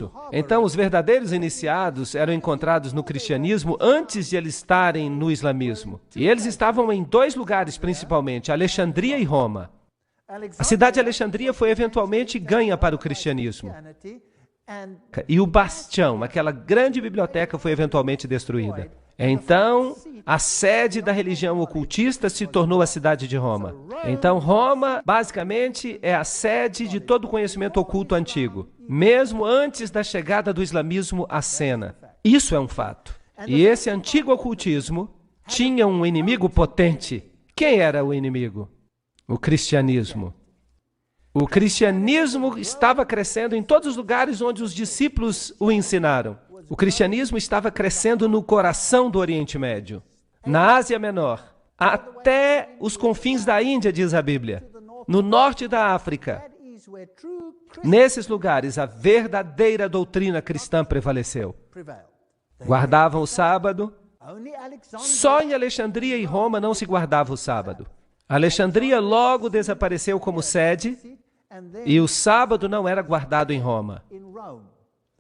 isso. Então, os verdadeiros iniciados eram encontrados no cristianismo antes de eles estarem no islamismo. E eles estavam em dois lugares, principalmente, Alexandria e Roma. A cidade de Alexandria foi eventualmente ganha para o cristianismo. E o bastião, aquela grande biblioteca, foi eventualmente destruída. Então, a sede da religião ocultista se tornou a cidade de Roma. Então, Roma, basicamente, é a sede de todo o conhecimento oculto antigo, mesmo antes da chegada do islamismo à cena. Isso é um fato. E esse antigo ocultismo tinha um inimigo potente. Quem era o inimigo? O cristianismo. O cristianismo estava crescendo em todos os lugares onde os discípulos o ensinaram. O cristianismo estava crescendo no coração do Oriente Médio, na Ásia Menor, até os confins da Índia, diz a Bíblia, no norte da África. Nesses lugares, a verdadeira doutrina cristã prevaleceu. Guardavam o sábado. Só em Alexandria e Roma não se guardava o sábado. Alexandria logo desapareceu como sede e o sábado não era guardado em Roma.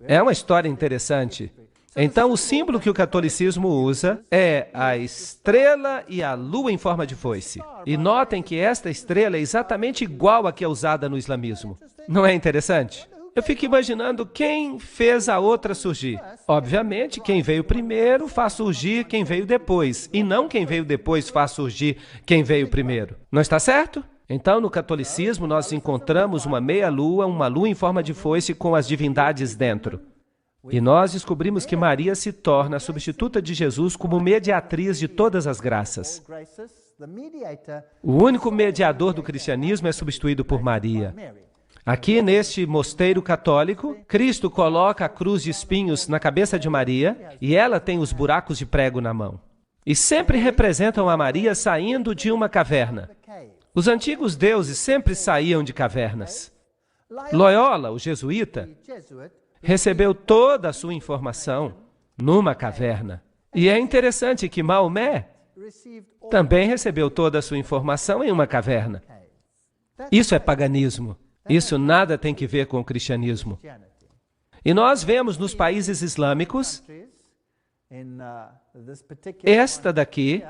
É uma história interessante. Então, o símbolo que o catolicismo usa é a estrela e a lua em forma de foice. E notem que esta estrela é exatamente igual à que é usada no islamismo. Não é interessante? Eu fico imaginando quem fez a outra surgir. Obviamente, quem veio primeiro faz surgir quem veio depois, e não quem veio depois faz surgir quem veio primeiro. Não está certo? Então, no catolicismo, nós encontramos uma meia-lua, uma lua em forma de foice com as divindades dentro. E nós descobrimos que Maria se torna a substituta de Jesus como mediatriz de todas as graças. O único mediador do cristianismo é substituído por Maria. Aqui, neste mosteiro católico, Cristo coloca a cruz de espinhos na cabeça de Maria e ela tem os buracos de prego na mão. E sempre representam a Maria saindo de uma caverna. Os antigos deuses sempre saíam de cavernas. Loyola, o jesuíta, recebeu toda a sua informação numa caverna. E é interessante que Maomé também recebeu toda a sua informação em uma caverna. Isso é paganismo. Isso nada tem que ver com o cristianismo. E nós vemos nos países islâmicos, esta daqui,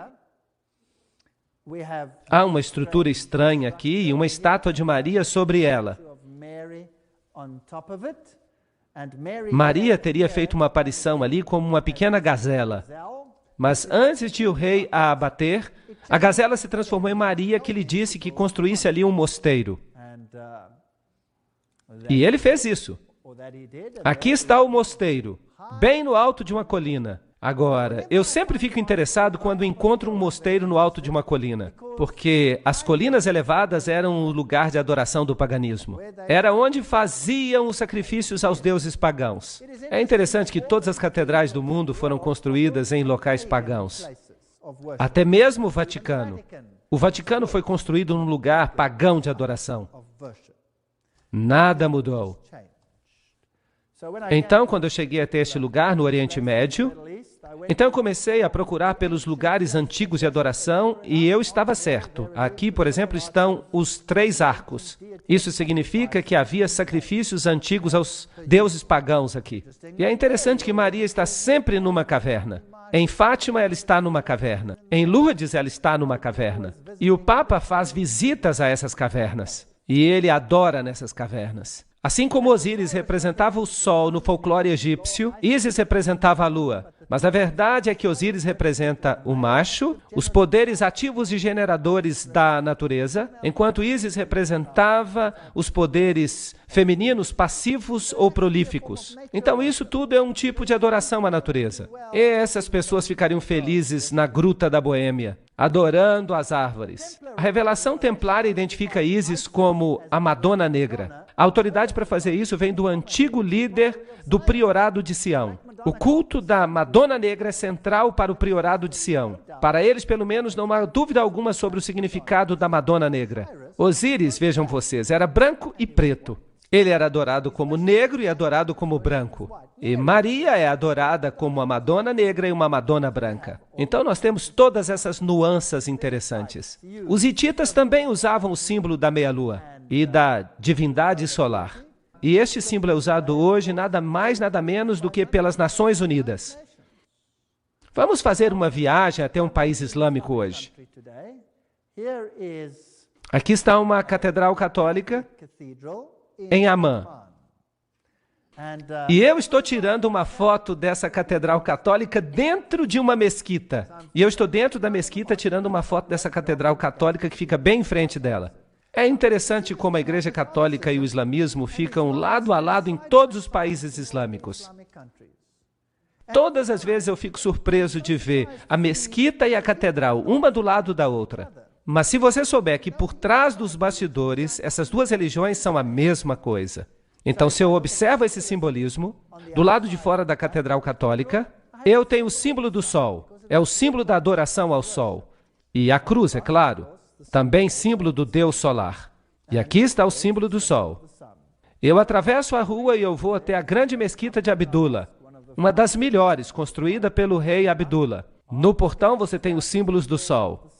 há uma estrutura estranha aqui e uma estátua de Maria sobre ela. Maria teria feito uma aparição ali como uma pequena gazela. Mas antes de o rei a abater, a gazela se transformou em Maria, que lhe disse que construísse ali um mosteiro. E ele fez isso. Aqui está o mosteiro, bem no alto de uma colina. Agora, eu sempre fico interessado quando encontro um mosteiro no alto de uma colina, porque as colinas elevadas eram o lugar de adoração do paganismo. Era onde faziam os sacrifícios aos deuses pagãos. É interessante que todas as catedrais do mundo foram construídas em locais pagãos. Até mesmo o Vaticano. O Vaticano foi construído num lugar pagão de adoração. Nada mudou. Então, quando eu cheguei até este lugar, no Oriente Médio, então eu comecei a procurar pelos lugares antigos de adoração e eu estava certo. Aqui, por exemplo, estão os 3 arcos. Isso significa que havia sacrifícios antigos aos deuses pagãos aqui. E é interessante que Maria está sempre numa caverna. Em Fátima, ela está numa caverna. Em Lourdes, ela está numa caverna. E o Papa faz visitas a essas cavernas. E ele adora nessas cavernas. Assim como Osíris representava o sol no folclore egípcio, Ísis representava a lua. Mas a verdade é que Osíris representa o macho, os poderes ativos e generadores da natureza, enquanto Ísis representava os poderes femininos passivos ou prolíficos. Então isso tudo é um tipo de adoração à natureza. E essas pessoas ficariam felizes na Gruta da Boêmia, adorando as árvores. A revelação templária identifica Ísis como a Madonna Negra. A autoridade para fazer isso vem do antigo líder do priorado de Sião. O culto da Madonna Negra é central para o priorado de Sião. Para eles, pelo menos, não há dúvida alguma sobre o significado da Madonna Negra. Osíris, vejam vocês, era branco e preto. Ele era adorado como negro e adorado como branco. E Maria é adorada como uma Madonna negra e uma Madonna branca. Então nós temos todas essas nuances interessantes. Os hititas também usavam o símbolo da meia-lua e da divindade solar. E este símbolo é usado hoje nada mais, nada menos do que pelas Nações Unidas. Vamos fazer uma viagem até um país islâmico hoje. Aqui está uma catedral católica em Amman. E eu estou tirando uma foto dessa catedral católica dentro de uma mesquita. E eu estou dentro da mesquita tirando uma foto dessa catedral católica que fica bem em frente dela. É interessante como a Igreja Católica e o islamismo ficam lado a lado em todos os países islâmicos. Todas as vezes eu fico surpreso de ver a mesquita e a catedral, uma do lado da outra. Mas se você souber que por trás dos bastidores, essas duas religiões são a mesma coisa. Então, se eu observo esse simbolismo, do lado de fora da Catedral Católica, eu tenho o símbolo do Sol. É o símbolo da adoração ao Sol. E a cruz, é claro, também símbolo do Deus solar. E aqui está o símbolo do Sol. Eu atravesso a rua e eu vou até a grande mesquita de Abdullah, uma das melhores, construída pelo rei Abdullah. No portão você tem os símbolos do Sol.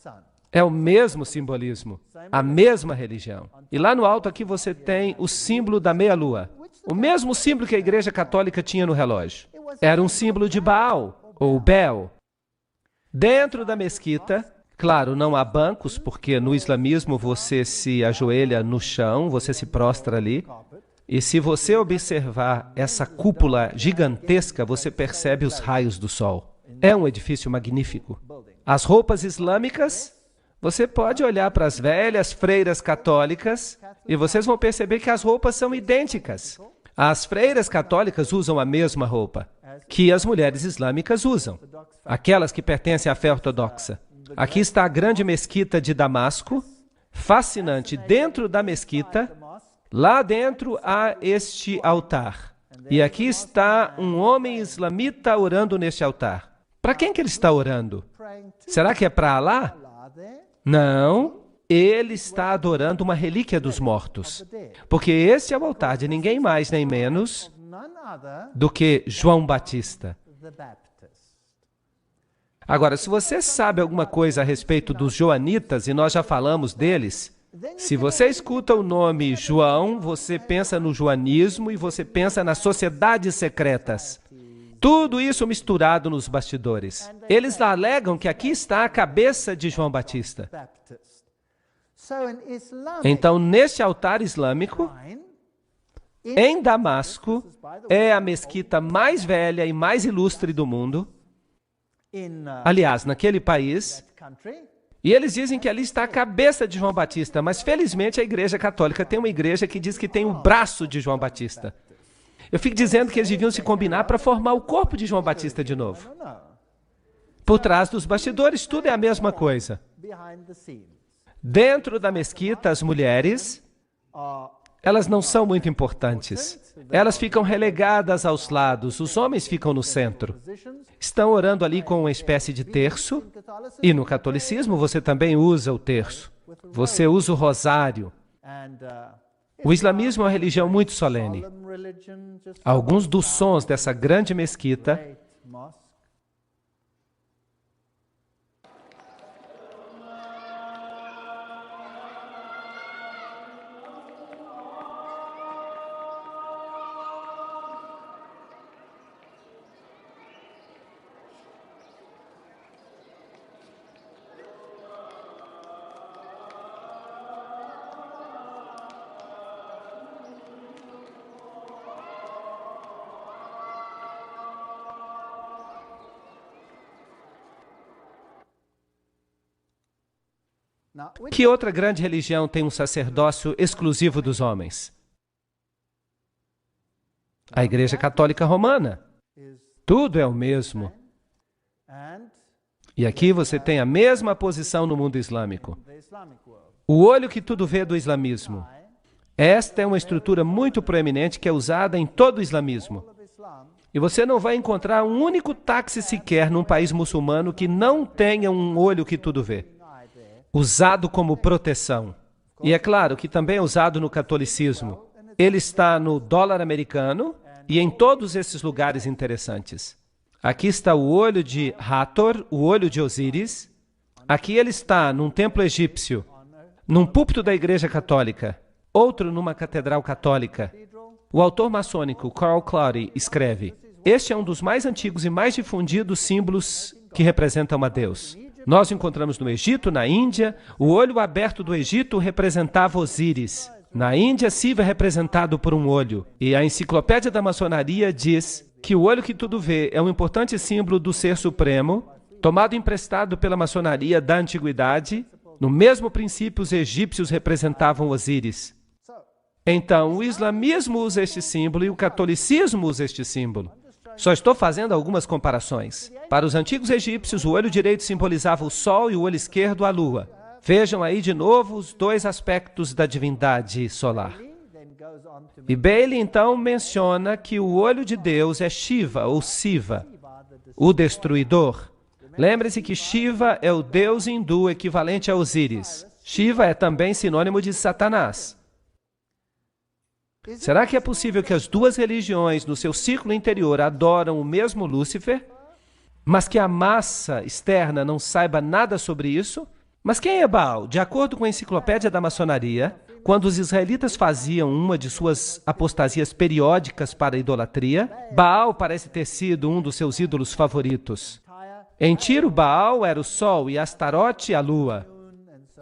É o mesmo simbolismo, a mesma religião. E lá no alto aqui você tem o símbolo da meia-lua. O mesmo símbolo que a Igreja Católica tinha no relógio. Era um símbolo de Baal, ou Bel. Dentro da mesquita, claro, não há bancos, porque no islamismo você se ajoelha no chão, você se prostra ali. E se você observar essa cúpula gigantesca, você percebe os raios do sol. É um edifício magnífico. As roupas islâmicas, você pode olhar para as velhas freiras católicas e vocês vão perceber que as roupas são idênticas. As freiras católicas usam a mesma roupa que as mulheres islâmicas usam, aquelas que pertencem à fé ortodoxa. Aqui está a grande mesquita de Damasco, fascinante. Dentro da mesquita, lá dentro há este altar. E aqui está um homem islamita orando neste altar. Para quem que ele está orando? Será que é para Alá? Não, ele está adorando uma relíquia dos mortos. Porque este é o altar de ninguém mais nem menos do que João Batista. Agora, se você sabe alguma coisa a respeito dos joanitas, e nós já falamos deles, se você escuta o nome João, você pensa no joanismo e você pensa nas sociedades secretas. Tudo isso misturado nos bastidores. Eles alegam que aqui está a cabeça de João Batista. Então, neste altar islâmico, em Damasco, é a mesquita mais velha e mais ilustre do mundo. Aliás, naquele país, e eles dizem que ali está a cabeça de João Batista, mas felizmente a Igreja Católica tem uma igreja que diz que tem o braço de João Batista. Eu fico dizendo que eles deviam se combinar para formar o corpo de João Batista de novo. Por trás dos bastidores, tudo é a mesma coisa. Dentro da mesquita, as mulheres, elas não são muito importantes. Elas ficam relegadas aos lados, os homens ficam no centro. Estão orando ali com uma espécie de terço, e no catolicismo você também usa o terço. Você usa o rosário. O islamismo é uma religião muito solene. Alguns dos sons dessa grande mesquita Que outra grande religião tem um sacerdócio exclusivo dos homens? A Igreja Católica Romana. Tudo é o mesmo. E aqui você tem a mesma posição no mundo islâmico. O olho que tudo vê do islamismo. Esta é uma estrutura muito proeminente que é usada em todo o islamismo. E você não vai encontrar um único táxi sequer num país muçulmano que não tenha um olho que tudo vê. Usado como proteção. E é claro que também é usado no catolicismo. Ele está no dólar americano e em todos esses lugares interessantes. Aqui está o olho de Hathor, o olho de Osíris. Aqui ele está num templo egípcio, num púlpito da Igreja Católica, outro numa catedral católica. O autor maçônico Carl Clary escreve: este é um dos mais antigos e mais difundidos símbolos que representam a Deus. Nós o encontramos no Egito, na Índia. O olho aberto do Egito representava Osíris. Na Índia, Shiva é representado por um olho. E a enciclopédia da maçonaria diz que o olho que tudo vê é um importante símbolo do Ser Supremo, tomado emprestado pela maçonaria da antiguidade. No mesmo princípio, os egípcios representavam Osíris. Então, o islamismo usa este símbolo e o catolicismo usa este símbolo. Só estou fazendo algumas comparações. Para os antigos egípcios, o olho direito simbolizava o sol e o olho esquerdo a lua. Vejam aí de novo os dois aspectos da divindade solar. E Bailey, então, menciona que o olho de Deus é Shiva, ou Siva, o destruidor. Lembre-se que Shiva é o deus hindu equivalente a Osíris. Shiva é também sinônimo de Satanás. Será que é possível que as duas religiões, no seu ciclo interior, adoram o mesmo Lúcifer, mas que a massa externa não saiba nada sobre isso? Mas quem é Baal? De acordo com a enciclopédia da maçonaria, quando os israelitas faziam uma de suas apostasias periódicas para a idolatria, Baal parece ter sido um dos seus ídolos favoritos. Em Tiro, Baal era o sol e Astarote a lua.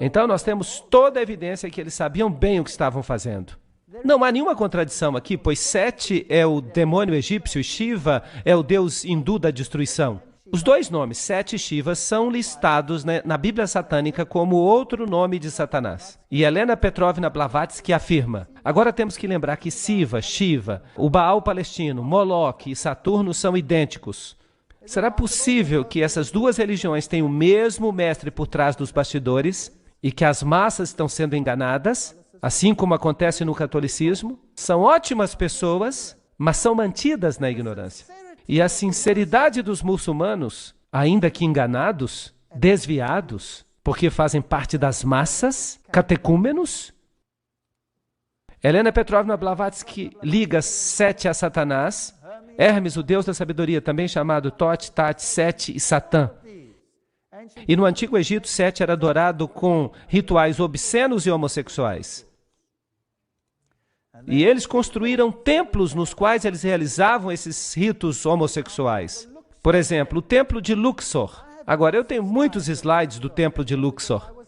Então nós temos toda a evidência que eles sabiam bem o que estavam fazendo. Não há nenhuma contradição aqui, pois Sete é o demônio egípcio e Shiva é o deus hindu da destruição. Os dois nomes, Sete e Shiva, são listados na Bíblia satânica como outro nome de Satanás. E Helena Petrovna Blavatsky afirma: agora temos que lembrar que Siva, Shiva, o Baal palestino, Moloque e Saturno são idênticos. Será possível que essas duas religiões tenham o mesmo mestre por trás dos bastidores e que as massas estão sendo enganadas, assim como acontece no catolicismo? São ótimas pessoas, mas são mantidas na ignorância. E a sinceridade dos muçulmanos, ainda que enganados, desviados, porque fazem parte das massas, catecúmenos. Helena Petrovna Blavatsky liga Sete a Satanás, Hermes, o deus da sabedoria, também chamado Tote, Tate, Sete e Satã. E no Antigo Egito, Sete era adorado com rituais obscenos e homossexuais. E eles construíram templos nos quais eles realizavam esses ritos homossexuais. Por exemplo, o templo de Luxor. Agora, eu tenho muitos slides do templo de Luxor.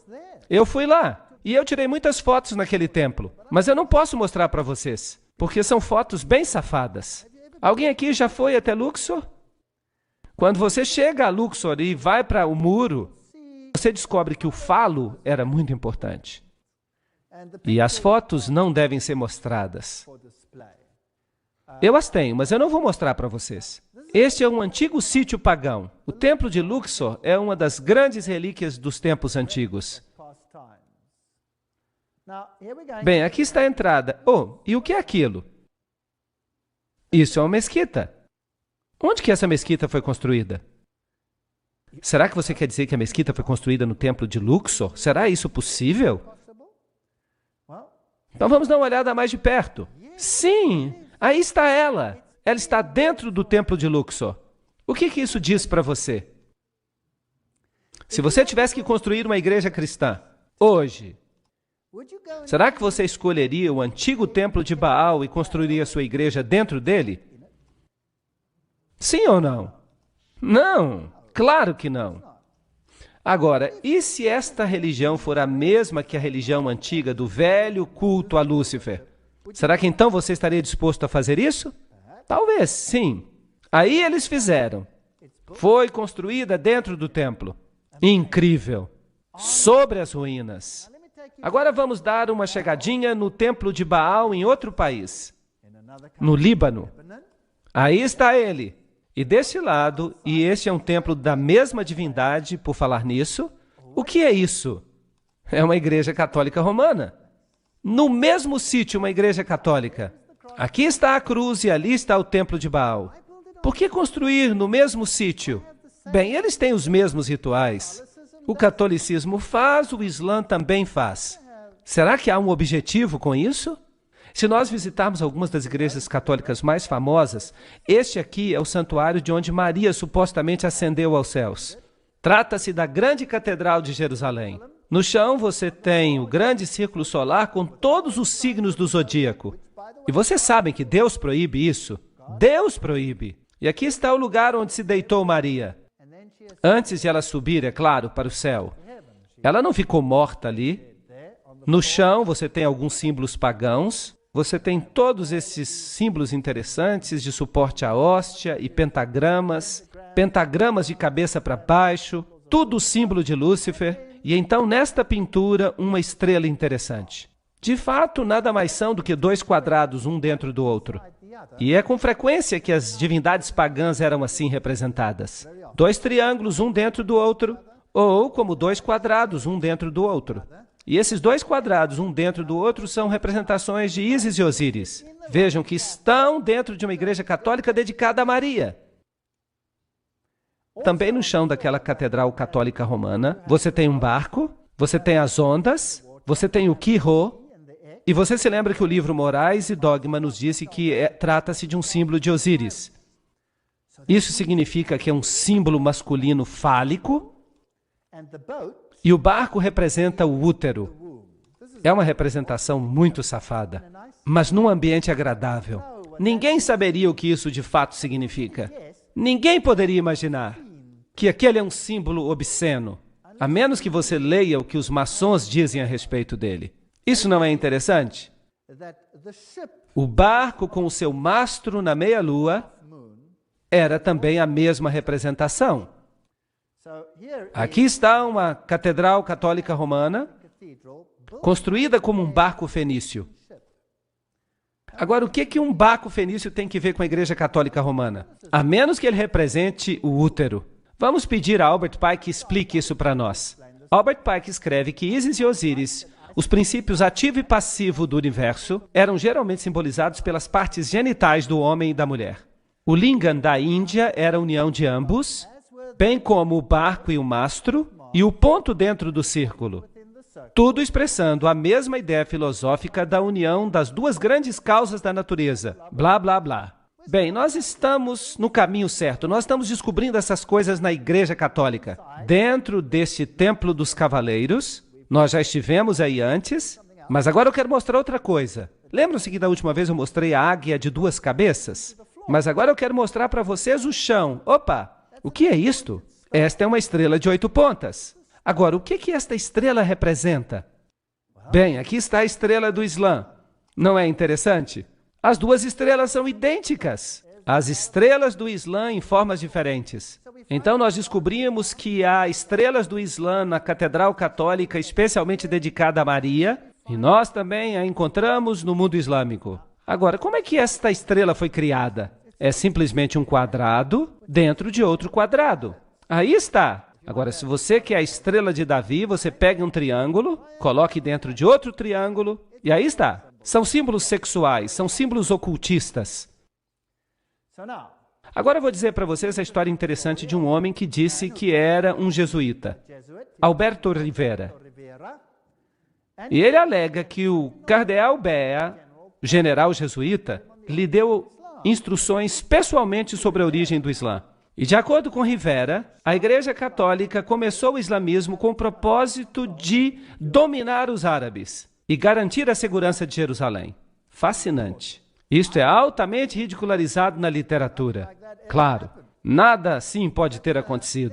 Eu fui lá e eu tirei muitas fotos naquele templo, mas eu não posso mostrar para vocês, porque são fotos bem safadas. Alguém aqui já foi até Luxor? Quando você chega a Luxor e vai para o muro, você descobre que o falo era muito importante. E as fotos não devem ser mostradas. Eu as tenho, mas eu não vou mostrar para vocês. Este é um antigo sítio pagão. O templo de Luxor é uma das grandes relíquias dos tempos antigos. Bem, aqui está a entrada. Oh, e o que é aquilo? Isso é uma mesquita. Onde que essa mesquita foi construída? Será que você quer dizer que a mesquita foi construída no templo de Luxor? Será isso possível? Então vamos dar uma olhada mais de perto. Sim, aí está ela. Ela está dentro do templo de Luxor. O que isso diz para você? Se você tivesse que construir uma igreja cristã hoje, será que você escolheria o antigo templo de Baal e construiria sua igreja dentro dele? Sim ou não? Não, claro que não. Agora, e se esta religião for a mesma que a religião antiga do velho culto a Lúcifer? Será que então você estaria disposto a fazer isso? Talvez, sim. Aí eles fizeram. Foi construída dentro do templo. Incrível. Sobre as ruínas. Agora vamos dar uma chegadinha no templo de Baal em outro país. No Líbano. Aí está ele. E deste lado, e este é um templo da mesma divindade, por falar nisso, o que é isso? É uma igreja católica romana. No mesmo sítio, uma igreja católica. Aqui está a cruz e ali está o templo de Baal. Por que construir no mesmo sítio? Bem, eles têm os mesmos rituais. O catolicismo faz, o Islã também faz. Será que há um objetivo com isso? Se nós visitarmos algumas das igrejas católicas mais famosas, este aqui é o santuário de onde Maria supostamente ascendeu aos céus. Trata-se da grande catedral de Jerusalém. No chão você tem o grande círculo solar com todos os signos do zodíaco. E vocês sabem que Deus proíbe isso? Deus proíbe. E aqui está o lugar onde se deitou Maria. Antes de ela subir, é claro, para o céu. Ela não ficou morta ali. No chão você tem alguns símbolos pagãos. Você tem todos esses símbolos interessantes de suporte à hóstia e pentagramas de cabeça para baixo, tudo símbolo de Lúcifer. E então, nesta pintura, uma estrela interessante. De fato, nada mais são do que dois quadrados, um dentro do outro. E é com frequência que as divindades pagãs eram assim representadas. Dois triângulos, um dentro do outro, ou como dois quadrados, um dentro do outro. E esses dois quadrados, um dentro do outro, são representações de Ísis e Osíris. Vejam que estão dentro de uma igreja católica dedicada a Maria. Também no chão daquela catedral católica romana, você tem um barco, você tem as ondas, você tem o Quirô, e você se lembra que o livro Morais e Dogma nos disse que trata-se de um símbolo de Osíris. Isso significa que é um símbolo masculino fálico, e o barco representa o útero. É uma representação muito safada, mas num ambiente agradável. Ninguém saberia o que isso de fato significa. Ninguém poderia imaginar que aquele é um símbolo obsceno, a menos que você leia o que os maçons dizem a respeito dele. Isso não é interessante? O barco com o seu mastro na meia-lua era também a mesma representação. Aqui está uma catedral católica romana, construída como um barco fenício. Agora, o que um barco fenício tem que ver com a Igreja Católica Romana? A menos que ele represente o útero. Vamos pedir a Albert Pike que explique isso para nós. Albert Pike escreve que Ísis e Osíris, os princípios ativo e passivo do universo, eram geralmente simbolizados pelas partes genitais do homem e da mulher. O lingam da Índia era a união de ambos, bem como o barco e o mastro, e o ponto dentro do círculo. Tudo expressando a mesma ideia filosófica da união das duas grandes causas da natureza. Blá, blá, blá. Bem, nós estamos no caminho certo. Nós estamos descobrindo essas coisas na Igreja Católica. Dentro deste Templo dos Cavaleiros, nós já estivemos aí antes, mas agora eu quero mostrar outra coisa. Lembram-se que da última vez eu mostrei a águia de duas cabeças? Mas agora eu quero mostrar para vocês o chão. Opa! O que é isto? Esta é uma estrela de 8 pontas. Agora, o que esta estrela representa? Bem, aqui está a estrela do Islã. Não é interessante? As duas estrelas são idênticas. As estrelas do Islã em formas diferentes. Então, nós descobrimos que há estrelas do Islã na Catedral Católica especialmente dedicada a Maria, e nós também a encontramos no mundo islâmico. Agora, como é que esta estrela foi criada? É simplesmente um quadrado dentro de outro quadrado. Aí está. Agora, se você quer a estrela de Davi, você pega um triângulo, coloque dentro de outro triângulo, e aí está. São símbolos sexuais, são símbolos ocultistas. Agora eu vou dizer para vocês a história interessante de um homem que disse que era um jesuíta, Alberto Rivera. E ele alega que o cardeal Bea, general jesuíta, lhe deu instruções pessoalmente sobre a origem do Islã. E de acordo com Rivera, a Igreja Católica começou o islamismo com o propósito de dominar os árabes e garantir a segurança de Jerusalém. Fascinante. Isto é altamente ridicularizado na literatura. Claro, nada assim pode ter acontecido.